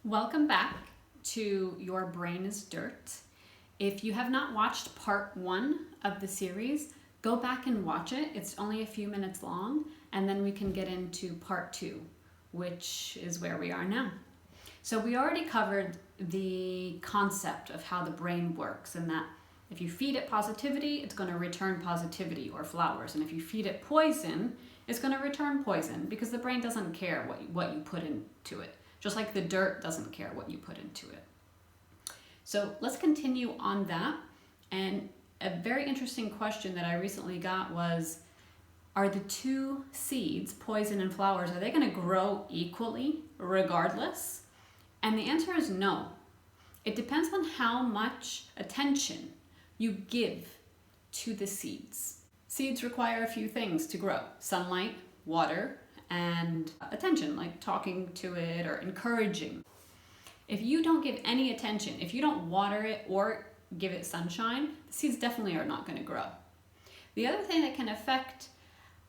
Welcome back to Your Brain is Dirt. If you have not watched part 1 of the series, go back and watch it. It's only a few minutes long, and then we can get into part 2, which is where we are now. So we already covered the concept of how the brain works, and that if you feed it positivity, it's going to return positivity or flowers. And if you feed it poison, it's going to return poison, because the brain doesn't care what you put into it. Just like the dirt doesn't care what you put into it. So let's continue on that. And a very interesting question that I recently got was, are the two seeds, poison and flowers, are they going to grow equally regardless? And the answer is no. It depends on how much attention you give to the seeds. Seeds require a few things to grow: sunlight, water, and attention, like talking to it or encouraging. If you don't give any attention, if you don't water it or give it sunshine, the seeds definitely are not going to grow. The other thing that can affect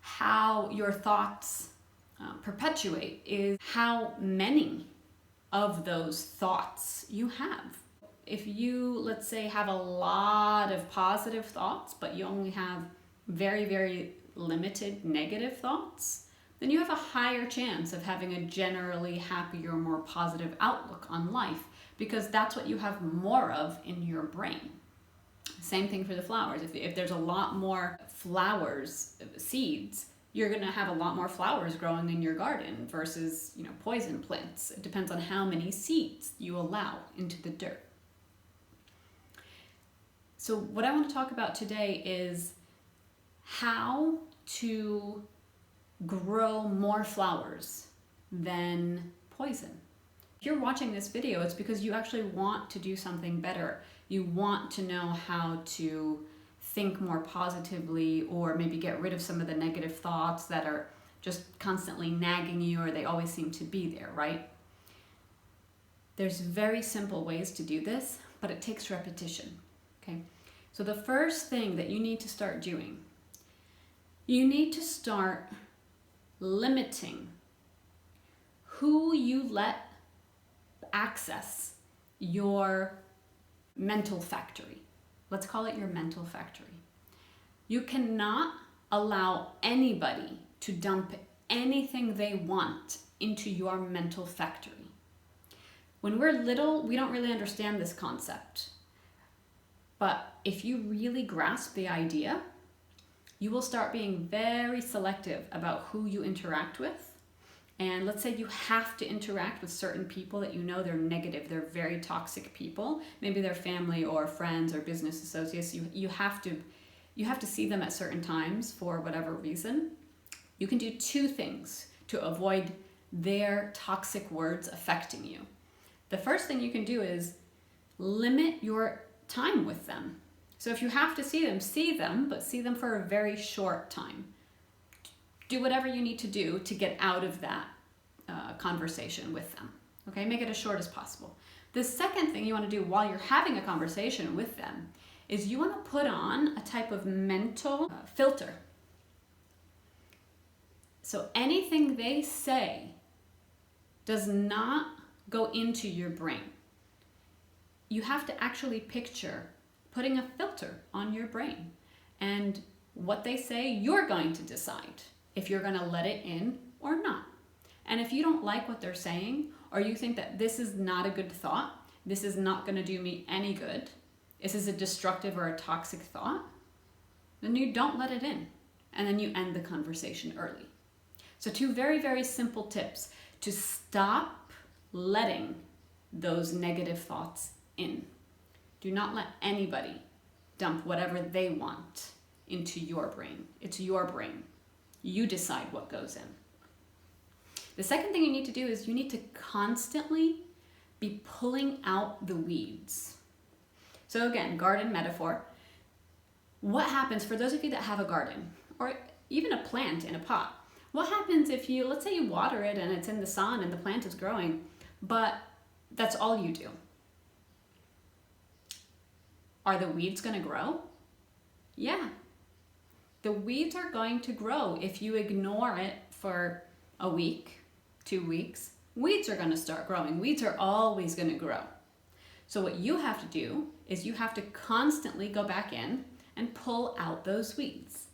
how your thoughts perpetuate is how many of those thoughts you have. If you, let's say, have a lot of positive thoughts, but you only have very, very limited negative thoughts, then you have a higher chance of having a generally happier, more positive outlook on life, because that's what you have more of in your brain. Same thing for the flowers. If there's a lot more flowers, seeds, you're going to have a lot more flowers growing in your garden versus, poison plants. It depends on how many seeds you allow into the dirt. So what I want to talk about today is how to grow more flowers than poison. If you're watching this video, it's because you actually want to do something better. You want to know how to think more positively, or maybe get rid of some of the negative thoughts that are just constantly nagging you, or they always seem to be there, right? There's very simple ways to do this, but it takes repetition, okay? So the first thing that you need to start doing, you need to start limiting who you let access your mental factory. Let's call it your mental factory. You cannot allow anybody to dump anything they want into your mental factory. When we're little, we don't really understand this concept. But if you really grasp the idea, you will start being very selective about who you interact with. And let's say you have to interact with certain people that you know they're negative, they're very toxic people. Maybe they're family or friends or business associates. You have to see them at certain times for whatever reason. You can do two things to avoid their toxic words affecting you. The first thing you can do is limit your time with them. So if you have to see them, but see them for a very short time. Do whatever you need to do to get out of that conversation with them. Okay, make it as short as possible. The second thing you want to do while you're having a conversation with them is you want to put on a type of mental filter. So anything they say does not go into your brain. You have to actually picture putting a filter on your brain, and what they say, you're going to decide if you're going to let it in or not. And if you don't like what they're saying, or you think that this is not a good thought, this is not going to do me any good, this is a destructive or a toxic thought, then you don't let it in, and then you end the conversation early. So 2 very, very simple tips to stop letting those negative thoughts in. Do not let anybody dump whatever they want into your brain. It's your brain. You decide what goes in. The second thing you need to do is you need to constantly be pulling out the weeds. So again, garden metaphor. What happens for those of you that have a garden, or even a plant in a pot? What happens if let's say you water it and it's in the sun and the plant is growing, but that's all you do? Are the weeds going to grow? Yeah. The weeds are going to grow if you ignore it for a week, 2 weeks, weeds are going to start growing. Weeds are always going to grow. So what you have to do is you have to constantly go back in and pull out those weeds.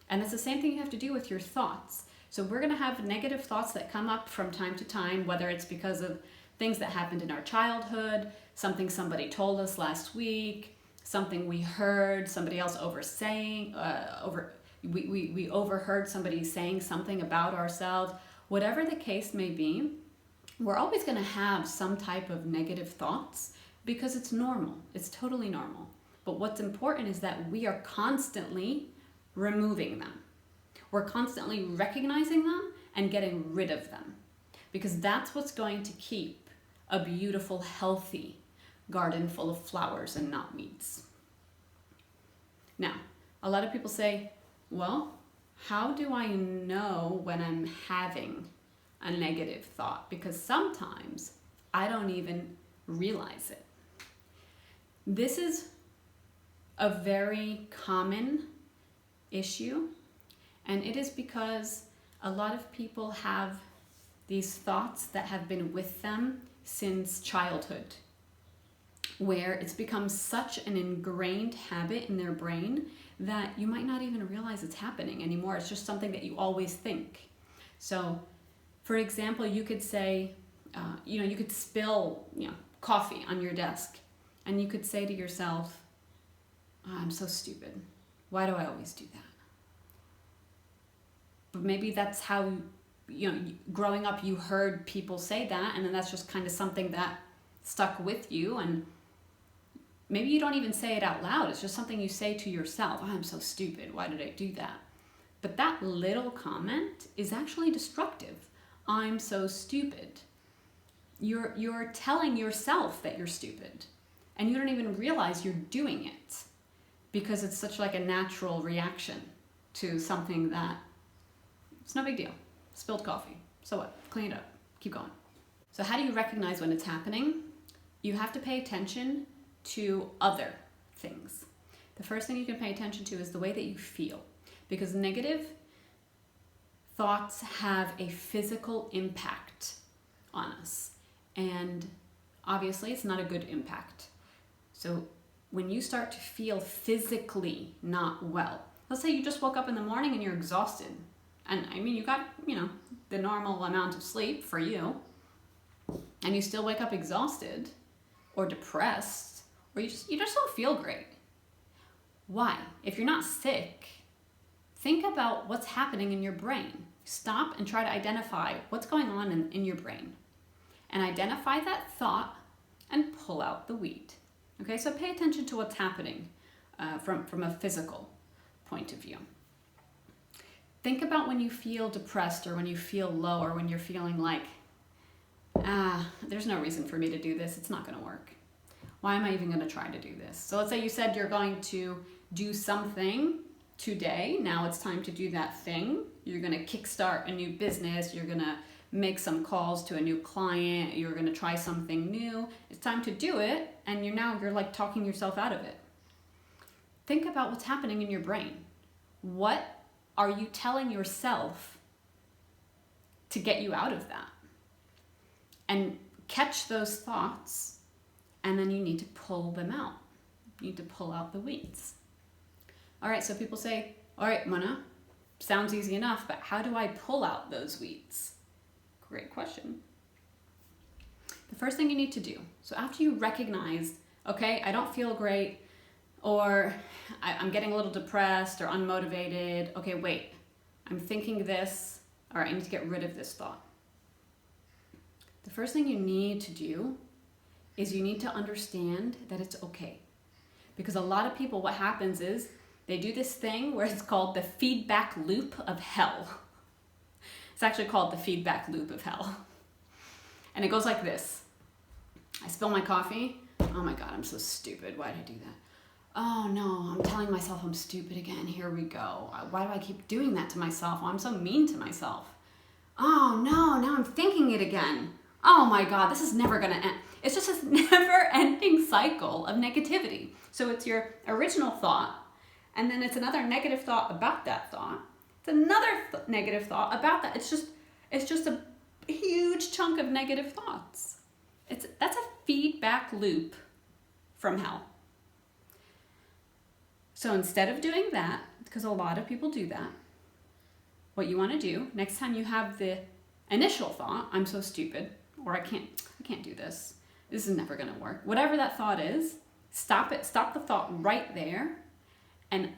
And it's the same thing you have to do with your thoughts. So we're going to have negative thoughts that come up from time to time, whether it's because of things that happened in our childhood, something somebody told us last week, something we heard somebody else we overheard somebody saying something about ourselves. Whatever the case may be, we're always going to have some type of negative thoughts because it's normal. It's totally normal. But what's important is that we are constantly removing them. We're constantly recognizing them and getting rid of them, because that's what's going to keep a beautiful, healthy garden full of flowers and not weeds. Now, a lot of people say, well, how do I know when I'm having a negative thought? Because sometimes I don't even realize it. This is a very common issue, and it is because a lot of people have these thoughts that have been with them since childhood, where it's become such an ingrained habit in their brain that you might not even realize it's happening anymore. It's just something that you always think. So, for example, you could say, you could spill, coffee on your desk, and you could say to yourself, oh, I'm so stupid. Why do I always do that? But maybe that's how, growing up you heard people say that, and then that's just kind of something that stuck with you, and maybe you don't even say it out loud. It's just something you say to yourself. Oh, I'm so stupid. Why did I do that? But that little comment is actually destructive. I'm so stupid. You're telling yourself that you're stupid, and you don't even realize you're doing it because it's such like a natural reaction to something that it's no big deal. Spilled coffee. So what? Clean it up. Keep going. So how do you recognize when it's happening? You have to pay attention to other things. The first thing you can pay attention to is the way that you feel, because negative thoughts have a physical impact on us, and obviously it's not a good impact. So when you start to feel physically not well, let's say you just woke up in the morning and you're exhausted, and you got the normal amount of sleep for you, and you still wake up exhausted or depressed, or you just don't feel great. Why? If you're not sick, think about what's happening in your brain. Stop and try to identify what's going on in your brain, and identify that thought and pull out the weed. Okay, so pay attention to what's happening from a physical point of view. Think about when you feel depressed, or when you feel low, or when you're feeling like, there's no reason for me to do this. It's not going to work. Why am I even going to try to do this? So let's say you said you're going to do something today. Now it's time to do that thing. You're going to kickstart a new business. You're going to make some calls to a new client. You're going to try something new. It's time to do it, and you're like talking yourself out of it. Think about what's happening in your brain. What are you telling yourself to get you out of that? And catch those thoughts, and then you need to pull them out. You need to pull out the weeds. All right, so people say, all right, Mona, sounds easy enough, but how do I pull out those weeds? Great question. The first thing you need to do, so after you recognize, okay, I don't feel great, or I'm getting a little depressed or unmotivated. Okay, wait, I'm thinking this. All right, I need to get rid of this thought. The first thing you need to do is you need to understand that it's okay. Because a lot of people, what happens is they do this thing where it's called the feedback loop of hell. It's actually called the feedback loop of hell. And it goes like this. I spill my coffee. Oh my God, I'm so stupid. Why did I do that? Oh no, I'm telling myself I'm stupid again. Here we go. Why do I keep doing that to myself? Oh, I'm so mean to myself. Oh no, now I'm thinking it again. Oh my God, this is never gonna end. It's just this never-ending cycle of negativity. So it's your original thought, and then it's another negative thought about that thought. It's another negative thought about that. It's just huge chunk of negative thoughts. That's a feedback loop from hell. So instead of doing that, because a lot of people do that, what you want to do next time you have the initial thought, I'm so stupid, or I can't do this. This is never going to work. Whatever that thought is, stop it. Stop the thought right there and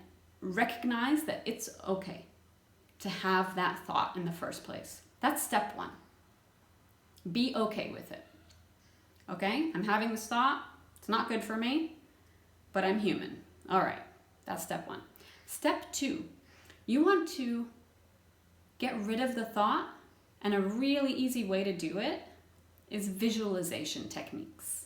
recognize that it's okay to have that thought in the first place. That's step one. Be okay with it. Okay? I'm having this thought. It's not good for me, but I'm human. All right. That's step one. Step two, you want to get rid of the thought, and a really easy way to do it is visualization techniques.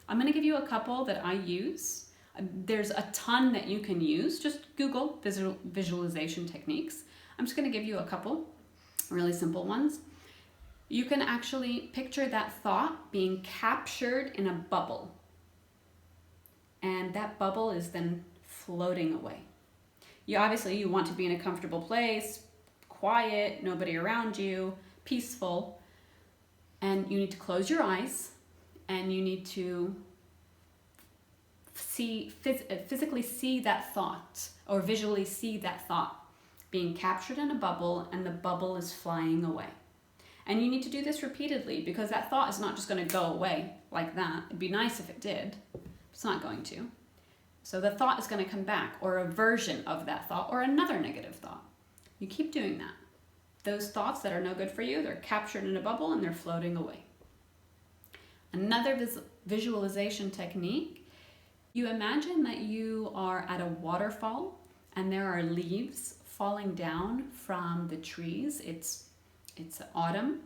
I'm going to give you a couple that I use. There's a ton that you can use. Just Google visualization techniques. I'm just going to give you a couple really simple ones. You can actually picture that thought being captured in a bubble. And that bubble is then floating away. You want to be in a comfortable place, quiet, nobody around you, peaceful. And you need to close your eyes, and you need to physically see that thought, or visually see that thought being captured in a bubble, and the bubble is flying away. And you need to do this repeatedly, because that thought is not just going to go away like that. It'd be nice if it did. It's not going to. So the thought is going to come back, or a version of that thought, or another negative thought. You keep doing that. Those thoughts that are no good for you, they're captured in a bubble and they're floating away. Another visualization technique, you imagine that you are at a waterfall and there are leaves falling down from the trees. It's autumn,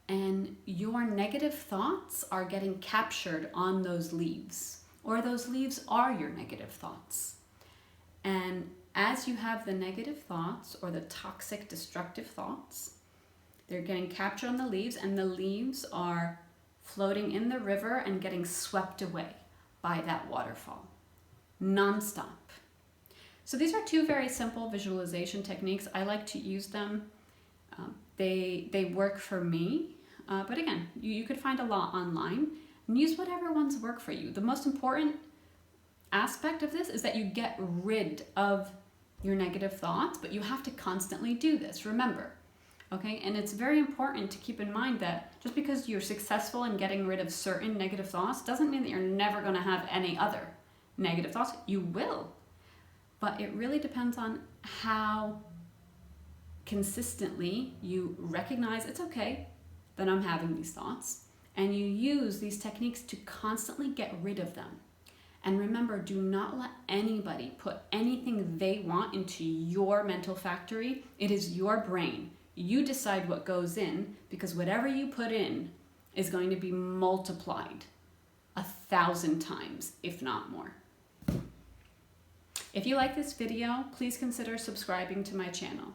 and your negative thoughts are getting captured on those leaves, or those leaves are your negative thoughts. And as you have the negative thoughts, or the toxic, destructive thoughts, they're getting captured on the leaves, and the leaves are floating in the river and getting swept away by that waterfall, nonstop. So these are two very simple visualization techniques. I like to use them. They work for me, but again, you could find a lot online, and use whatever ones work for you. The most important aspect of this is that you get rid of your negative thoughts, but you have to constantly do this, remember. Okay, and it's very important to keep in mind that just because you're successful in getting rid of certain negative thoughts doesn't mean that you're never going to have any other negative thoughts. You will, but it really depends on how consistently you recognize it's okay that I'm having these thoughts, and you use these techniques to constantly get rid of them. And remember, do not let anybody put anything they want into your mental factory. It is your brain. You decide what goes in, because whatever you put in is going to be multiplied 1,000 times, if not more. If you like this video, please consider subscribing to my channel.